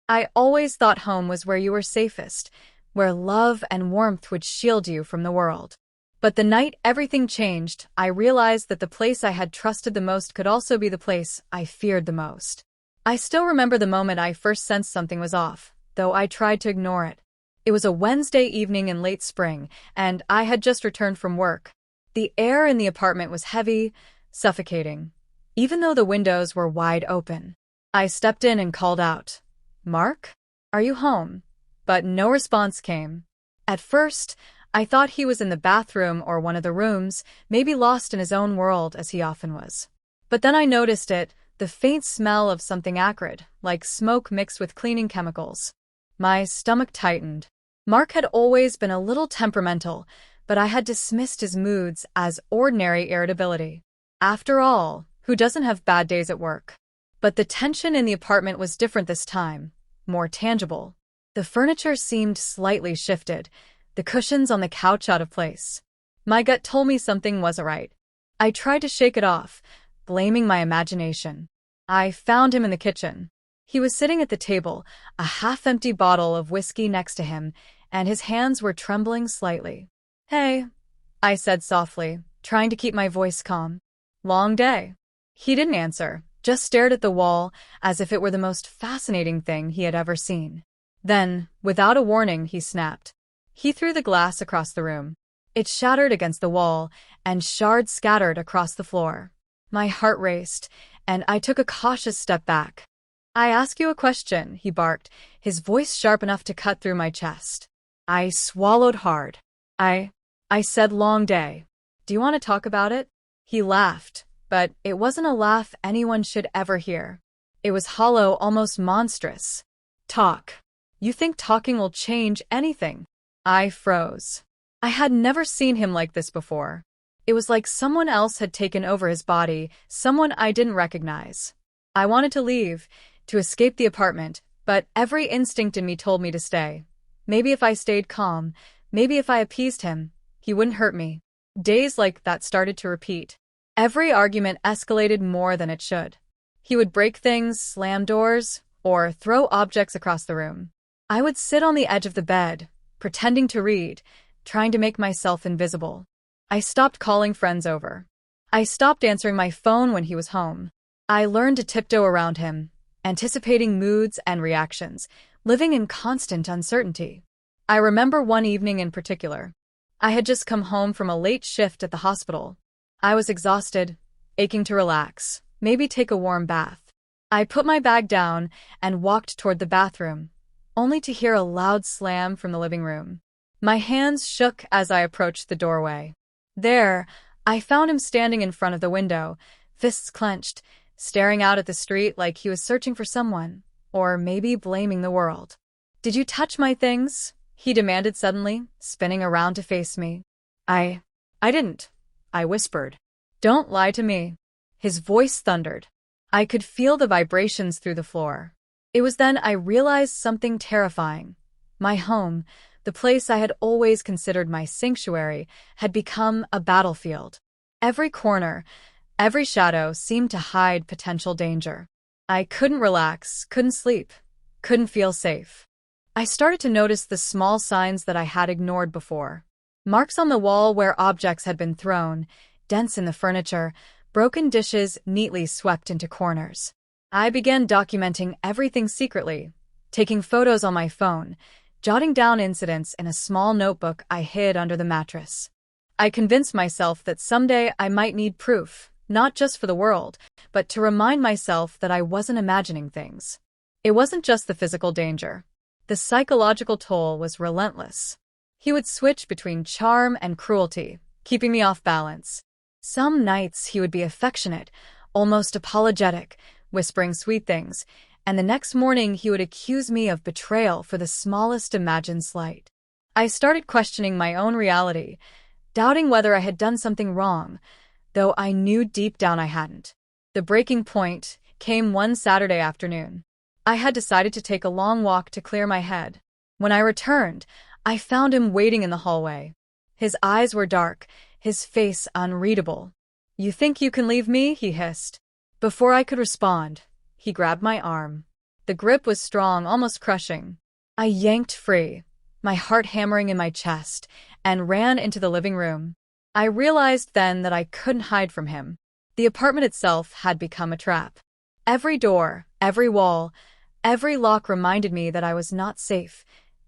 I always thought home was where you were safest, where love and warmth would shield you from the world. But the night everything changed, I realized that the place I had trusted the most could also be the place I feared the most. I still remember the moment I first sensed something was off, though I tried to ignore it. It was a Wednesday evening in late spring, and I had just returned from work. The air in the apartment was heavy, suffocating, even though the windows were wide open. I stepped in and called out, "Mark? Are you home?" But no response came. At first, I thought he was in the bathroom or one of the rooms, maybe lost in his own world as he often was. But then I noticed it, the faint smell of something acrid, like smoke mixed with cleaning chemicals. My stomach tightened. Mark had always been a little temperamental, but I had dismissed his moods as ordinary irritability. After all, who doesn't have bad days at work? But the tension in the apartment was different this time, more tangible. The furniture seemed slightly shifted, the cushions on the couch out of place. My gut told me something wasn't right. I tried to shake it off, blaming my imagination. I found him in the kitchen. He was sitting at the table, a half-empty bottle of whiskey next to him, and his hands were trembling slightly. "Hey," I said softly, trying to keep my voice calm. "Long day." He didn't answer, just stared at the wall as if it were the most fascinating thing he had ever seen. Then, without a warning, he snapped. He threw the glass across the room. It shattered against the wall, and shards scattered across the floor. My heart raced, and I took a cautious step back. "I ask you a question," he barked, his voice sharp enough to cut through my chest. I swallowed hard. I said, "Long day. Do you want to talk about it?" He laughed, but it wasn't a laugh anyone should ever hear. It was hollow, almost monstrous. "Talk. You think talking will change anything?" I froze. I had never seen him like this before. It was like someone else had taken over his body, someone I didn't recognize. I wanted to leave, to escape the apartment, but every instinct in me told me to stay. Maybe if I stayed calm, maybe if I appeased him, he wouldn't hurt me. Days like that started to repeat. Every argument escalated more than it should. He would break things, slam doors, or throw objects across the room. I would sit on the edge of the bed, pretending to read, trying to make myself invisible. I stopped calling friends over. I stopped answering my phone when he was home. I learned to tiptoe around him, anticipating moods and reactions, living in constant uncertainty. I remember one evening in particular. I had just come home from a late shift at the hospital. I was exhausted, aching to relax, maybe take a warm bath. I put my bag down and walked toward the bathroom, only to hear a loud slam from the living room. My hands shook as I approached the doorway. There, I found him standing in front of the window, fists clenched, staring out at the street like he was searching for someone, or maybe blaming the world. "Did you touch my things?" he demanded suddenly, spinning around to face me. I didn't," I whispered. "Don't lie to me." His voice thundered. I could feel the vibrations through the floor. It was then I realized something terrifying. My home, the place I had always considered my sanctuary, had become a battlefield. Every corner, every shadow seemed to hide potential danger. I couldn't relax, couldn't sleep, couldn't feel safe. I started to notice the small signs that I had ignored before. Marks on the wall where objects had been thrown, dents in the furniture, broken dishes neatly swept into corners. I began documenting everything secretly, taking photos on my phone, jotting down incidents in a small notebook I hid under the mattress. I convinced myself that someday I might need proof, not just for the world, but to remind myself that I wasn't imagining things. It wasn't just the physical danger. The psychological toll was relentless. He would switch between charm and cruelty, keeping me off balance. Some nights he would be affectionate, almost apologetic, whispering sweet things, and the next morning he would accuse me of betrayal for the smallest imagined slight. I started questioning my own reality, doubting whether I had done something wrong, though I knew deep down I hadn't. The breaking point came one Saturday afternoon. I had decided to take a long walk to clear my head. When I returned, I found him waiting in the hallway. His eyes were dark, his face unreadable. "You think you can leave me?" he hissed. Before I could respond, he grabbed my arm. The grip was strong, almost crushing. I yanked free, my heart hammering in my chest, and ran into the living room. I realized then that I couldn't hide from him. The apartment itself had become a trap. Every door, every wall, every lock reminded me that I was not safe,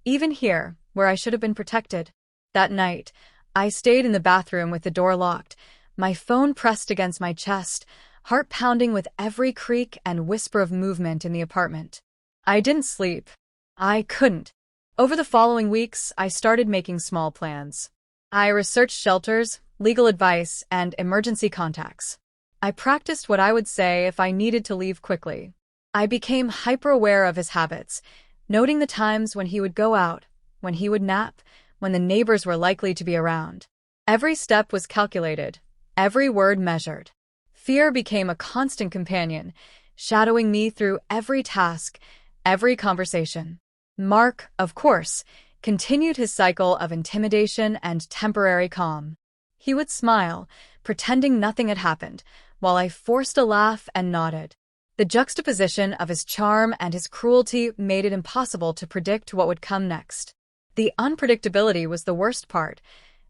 even here, where I should have been protected. That night, I stayed in the bathroom with the door locked, my phone pressed against my chest, heart pounding with every creak and whisper of movement in the apartment. I didn't sleep. I couldn't. Over the following weeks, I started making small plans. I researched shelters, legal advice, and emergency contacts. I practiced what I would say if I needed to leave quickly. I became hyper-aware of his habits, noting the times when he would go out, when he would nap, when the neighbors were likely to be around. Every step was calculated, every word measured. Fear became a constant companion, shadowing me through every task, every conversation. Mark, of course, continued his cycle of intimidation and temporary calm. He would smile, pretending nothing had happened, while I forced a laugh and nodded. The juxtaposition of his charm and his cruelty made it impossible to predict what would come next. The unpredictability was the worst part,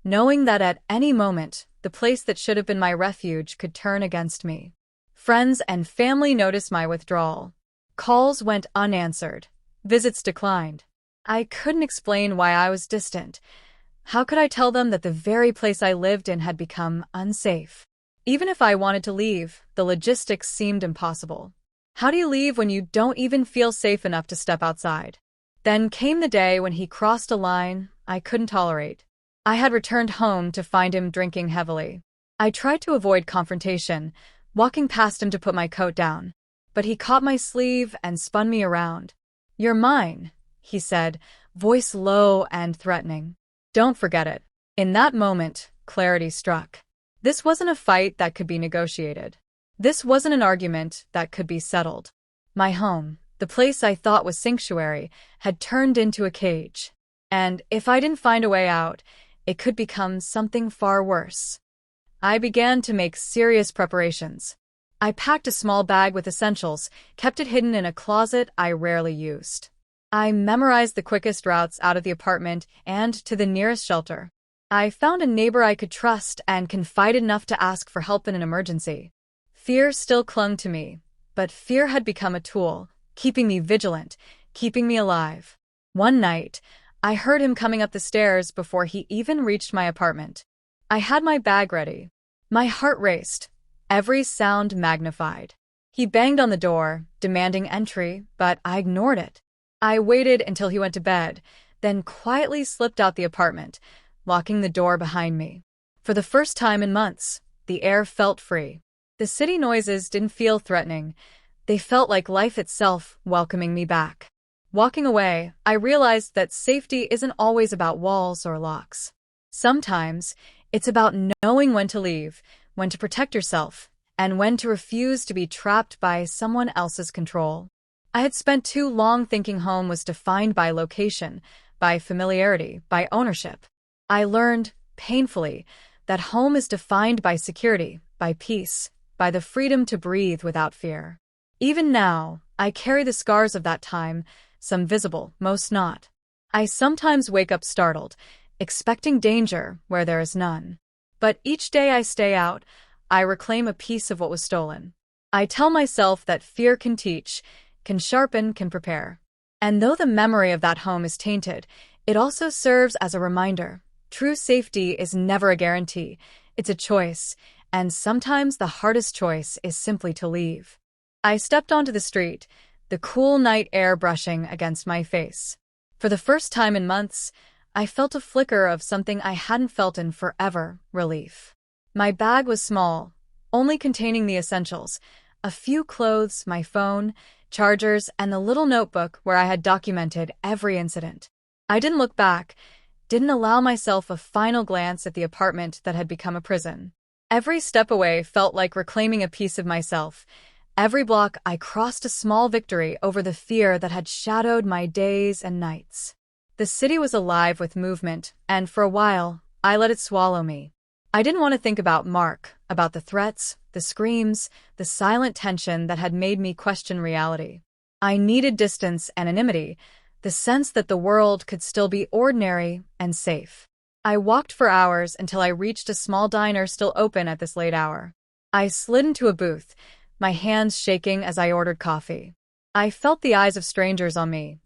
knowing that at any moment, the place that should have been my refuge could turn against me. Friends and family noticed my withdrawal. Calls went unanswered. Visits declined. I couldn't explain why I was distant. How could I tell them that the very place I lived in had become unsafe? Even if I wanted to leave, the logistics seemed impossible. How do you leave when you don't even feel safe enough to step outside? Then came the day when he crossed a line I couldn't tolerate. I had returned home to find him drinking heavily. I tried to avoid confrontation, walking past him to put my coat down. But he caught my sleeve and spun me around. "You're mine," he said, voice low and threatening. "Don't forget it." In that moment, clarity struck. This wasn't a fight that could be negotiated. This wasn't an argument that could be settled. My home, the place I thought was sanctuary, had turned into a cage. And if I didn't find a way out, it could become something far worse. I began to make serious preparations. I packed a small bag with essentials, kept it hidden in a closet I rarely used. I memorized the quickest routes out of the apartment and to the nearest shelter. I found a neighbor I could trust and confided enough to ask for help in an emergency. Fear still clung to me, but fear had become a tool, keeping me vigilant, keeping me alive. One night, I heard him coming up the stairs before he even reached my apartment. I had my bag ready. My heart raced, every sound magnified. He banged on the door, demanding entry, but I ignored it. I waited until he went to bed, then quietly slipped out the apartment, locking the door behind me. For the first time in months, the air felt free. The city noises didn't feel threatening. They felt like life itself welcoming me back. Walking away, I realized that safety isn't always about walls or locks. Sometimes, it's about knowing when to leave, when to protect yourself, and when to refuse to be trapped by someone else's control. I had spent too long thinking home was defined by location, by familiarity, by ownership. I learned, painfully, that home is defined by security, by peace, by the freedom to breathe without fear. Even now, I carry the scars of that time, some visible, most not. I sometimes wake up startled, expecting danger where there is none. But each day I stay out, I reclaim a piece of what was stolen. I tell myself that fear can teach, can sharpen, can prepare. And though the memory of that home is tainted, it also serves as a reminder. True safety is never a guarantee. It's a choice, and sometimes the hardest choice is simply to leave. I stepped onto the street, the cool night air brushing against my face. For the first time in months, I felt a flicker of something I hadn't felt in forever, relief. My bag was small, only containing the essentials, a few clothes, my phone, chargers, and the little notebook where I had documented every incident. I didn't look back, didn't allow myself a final glance at the apartment that had become a prison. Every step away felt like reclaiming a piece of myself. Every block I crossed a small victory over the fear that had shadowed my days and nights. The city was alive with movement, and for a while, I let it swallow me. I didn't want to think about Mark, about the threats, the screams, the silent tension that had made me question reality. I needed distance, anonymity, the sense that the world could still be ordinary and safe. I walked for hours until I reached a small diner still open at this late hour. I slid into a booth, my hands shaking as I ordered coffee. I felt the eyes of strangers on me.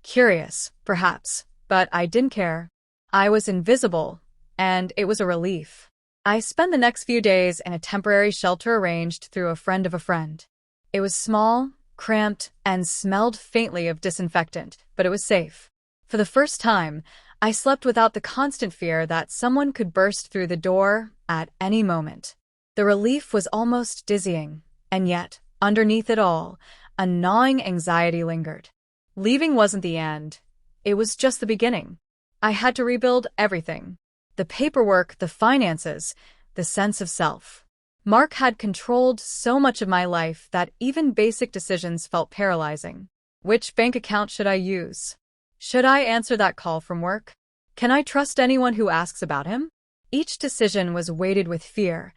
Curious, perhaps, but I didn't care. I was invisible, and it was a relief. I spent the next few days in a temporary shelter arranged through a friend of a friend. It was small, cramped, and smelled faintly of disinfectant, but it was safe. For the first time, I slept without the constant fear that someone could burst through the door at any moment. The relief was almost dizzying, and yet, underneath it all, a gnawing anxiety lingered. Leaving wasn't the end. It was just the beginning. I had to rebuild everything. The paperwork, the finances, the sense of self. Mark had controlled so much of my life that even basic decisions felt paralyzing. Which bank account should I use? Should I answer that call from work? Can I trust anyone who asks about him? Each decision was weighted with fear,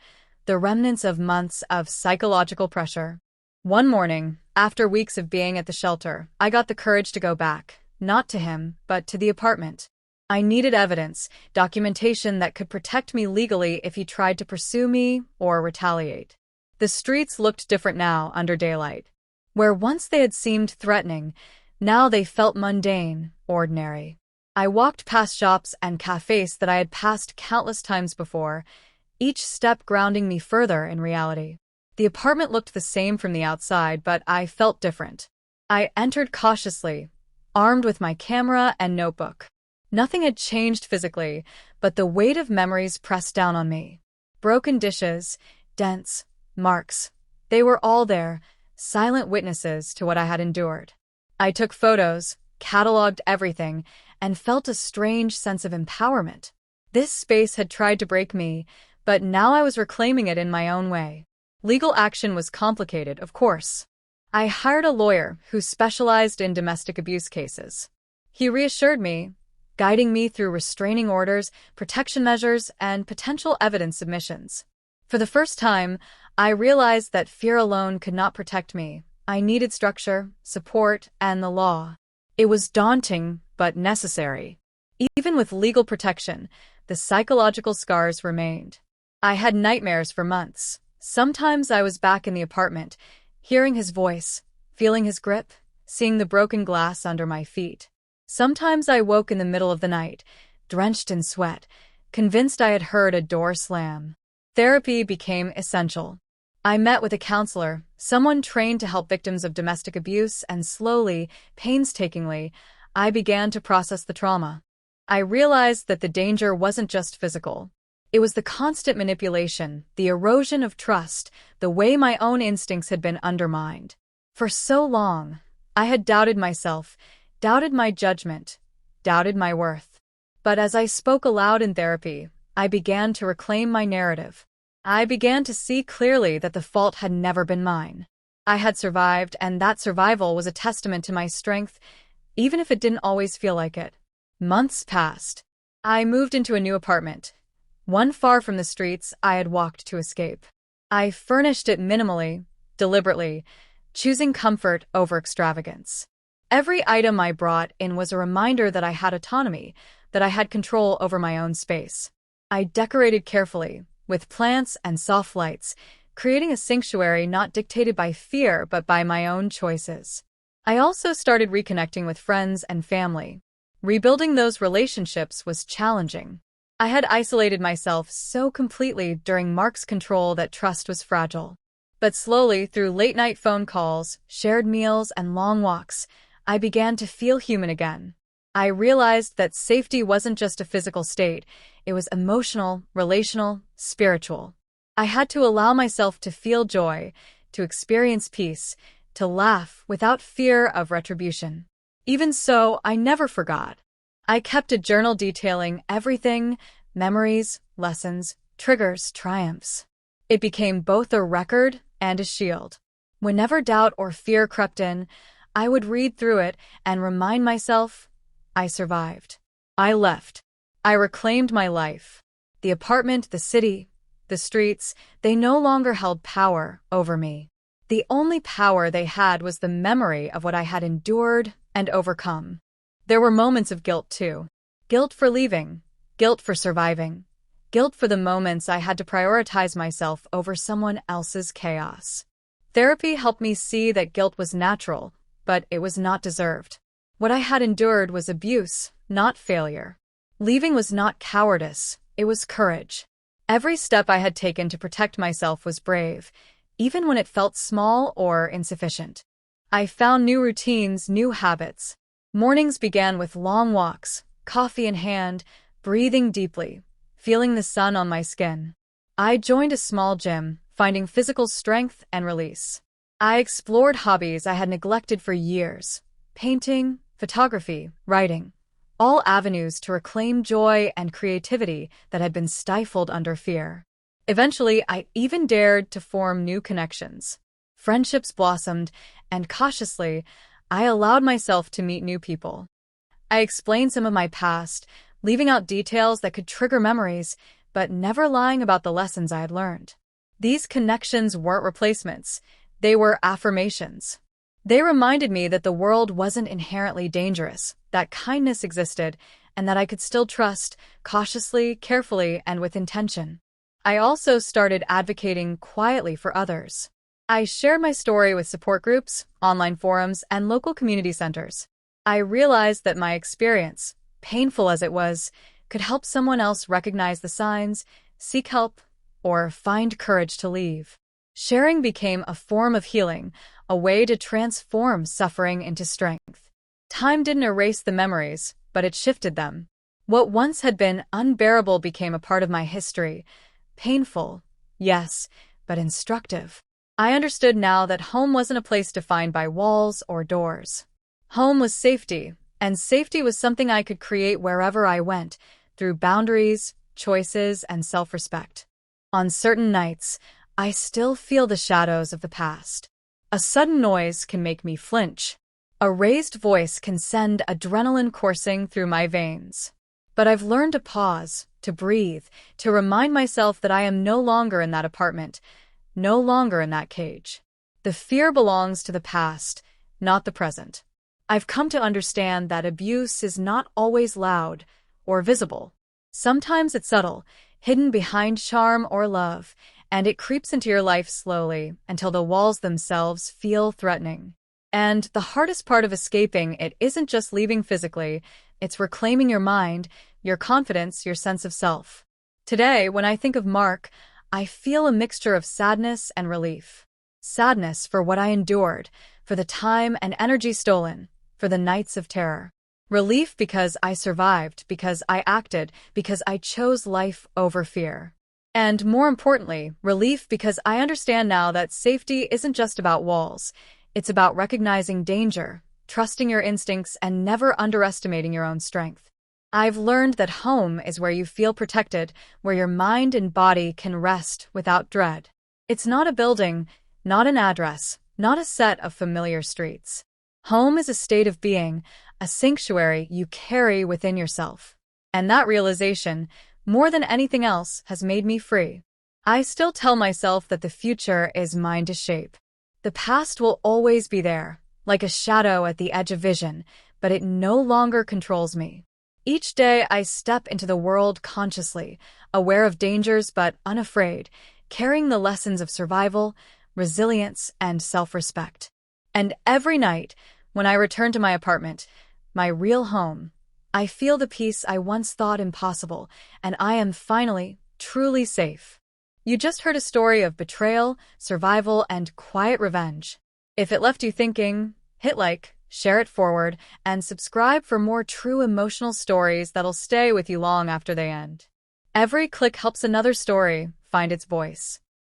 the remnants of months of psychological pressure. One morning, after weeks of being at the shelter, I got the courage to go back, not to him, but to the apartment. I needed evidence, documentation that could protect me legally if he tried to pursue me or retaliate. The streets looked different now under daylight. Where once they had seemed threatening, now they felt mundane, ordinary. I walked past shops and cafes that I had passed countless times before, each step grounding me further in reality. The apartment looked the same from the outside, but I felt different. I entered cautiously, armed with my camera and notebook. Nothing had changed physically, but the weight of memories pressed down on me. Broken dishes, dents, marks. They were all there, silent witnesses to what I had endured. I took photos, cataloged everything, and felt a strange sense of empowerment. This space had tried to break me, but now I was reclaiming it in my own way. Legal action was complicated, of course. I hired a lawyer who specialized in domestic abuse cases. He reassured me, guiding me through restraining orders, protection measures, and potential evidence submissions. For the first time, I realized that fear alone could not protect me. I needed structure, support, and the law. It was daunting, but necessary. Even with legal protection, the psychological scars remained. I had nightmares for months. Sometimes I was back in the apartment, hearing his voice, feeling his grip, seeing the broken glass under my feet. Sometimes I woke in the middle of the night, drenched in sweat, convinced I had heard a door slam. Therapy became essential. I met with a counselor, someone trained to help victims of domestic abuse, and slowly, painstakingly, I began to process the trauma. I realized that the danger wasn't just physical. It was the constant manipulation, the erosion of trust, the way my own instincts had been undermined. For so long, I had doubted myself, doubted my judgment, doubted my worth. But as I spoke aloud in therapy, I began to reclaim my narrative. I began to see clearly that the fault had never been mine. I had survived, and that survival was a testament to my strength, even if it didn't always feel like it. Months passed. I moved into a new apartment, one far from the streets I had walked to escape. I furnished it minimally, deliberately, choosing comfort over extravagance. Every item I brought in was a reminder that I had autonomy, that I had control over my own space. I decorated carefully, with plants and soft lights, creating a sanctuary not dictated by fear but by my own choices. I also started reconnecting with friends and family. Rebuilding those relationships was challenging. I had isolated myself so completely during Mark's control that trust was fragile. But slowly, through late-night phone calls, shared meals, and long walks, I began to feel human again. I realized that safety wasn't just a physical state, it was emotional, relational, spiritual. I had to allow myself to feel joy, to experience peace, to laugh without fear of retribution. Even so, I never forgot. I kept a journal detailing everything, memories, lessons, triggers, triumphs. It became both a record and a shield. Whenever doubt or fear crept in, I would read through it and remind myself, I survived. I left. I reclaimed my life. The apartment, the city, the streets, they no longer held power over me. The only power they had was the memory of what I had endured and overcome. There were moments of guilt too. Guilt for leaving, guilt for surviving, guilt for the moments I had to prioritize myself over someone else's chaos. Therapy helped me see that guilt was natural, but it was not deserved. What I had endured was abuse, not failure. Leaving was not cowardice, it was courage. Every step I had taken to protect myself was brave, even when it felt small or insufficient. I found new routines, new habits. Mornings began with long walks, coffee in hand, breathing deeply, feeling the sun on my skin. I joined a small gym, finding physical strength and release. I explored hobbies I had neglected for years: painting, photography, writing, all avenues to reclaim joy and creativity that had been stifled under fear. Eventually, I even dared to form new connections. Friendships blossomed, and cautiously, I allowed myself to meet new people. I explained some of my past, leaving out details that could trigger memories, but never lying about the lessons I had learned. These connections weren't replacements, they were affirmations. They reminded me that the world wasn't inherently dangerous, that kindness existed, and that I could still trust, cautiously, carefully, and with intention. I also started advocating quietly for others. I shared my story with support groups, online forums, and local community centers. I realized that my experience, painful as it was, could help someone else recognize the signs, seek help, or find courage to leave. Sharing became a form of healing, a way to transform suffering into strength. Time didn't erase the memories, but it shifted them. What once had been unbearable became a part of my history. Painful, yes, but instructive. I understood now that home wasn't a place defined by walls or doors. Home was safety, and safety was something I could create wherever I went, through boundaries, choices, and self-respect. On certain nights, I still feel the shadows of the past. A sudden noise can make me flinch. A raised voice can send adrenaline coursing through my veins. But I've learned to pause, to breathe, to remind myself that I am no longer in that apartment, no longer in that cage. The fear belongs to the past, not the present. I've come to understand that abuse is not always loud or visible. Sometimes it's subtle, hidden behind charm or love, and it creeps into your life slowly until the walls themselves feel threatening. And the hardest part of escaping it isn't just leaving physically, it's reclaiming your mind, your confidence, your sense of self. Today, when I think of Mark, I feel a mixture of sadness and relief. Sadness for what I endured, for the time and energy stolen, for the nights of terror. Relief because I survived, because I acted, because I chose life over fear. And more importantly, relief because I understand now that safety isn't just about walls. It's about recognizing danger, trusting your instincts, and never underestimating your own strength. I've learned that home is where you feel protected, where your mind and body can rest without dread. It's not a building, not an address, not a set of familiar streets. Home is a state of being, a sanctuary you carry within yourself. And that realization, more than anything else, has made me free. I still tell myself that the future is mine to shape. The past will always be there, like a shadow at the edge of vision, but it no longer controls me. Each day I step into the world consciously, aware of dangers but unafraid, carrying the lessons of survival, resilience, and self-respect. And every night, when I return to my apartment, my real home, I feel the peace I once thought impossible, and I am finally, truly safe. You just heard a story of betrayal, survival, and quiet revenge. If it left you thinking, hit like, share it forward, and subscribe for more true emotional stories that'll stay with you long after they end. Every click helps another story find its voice.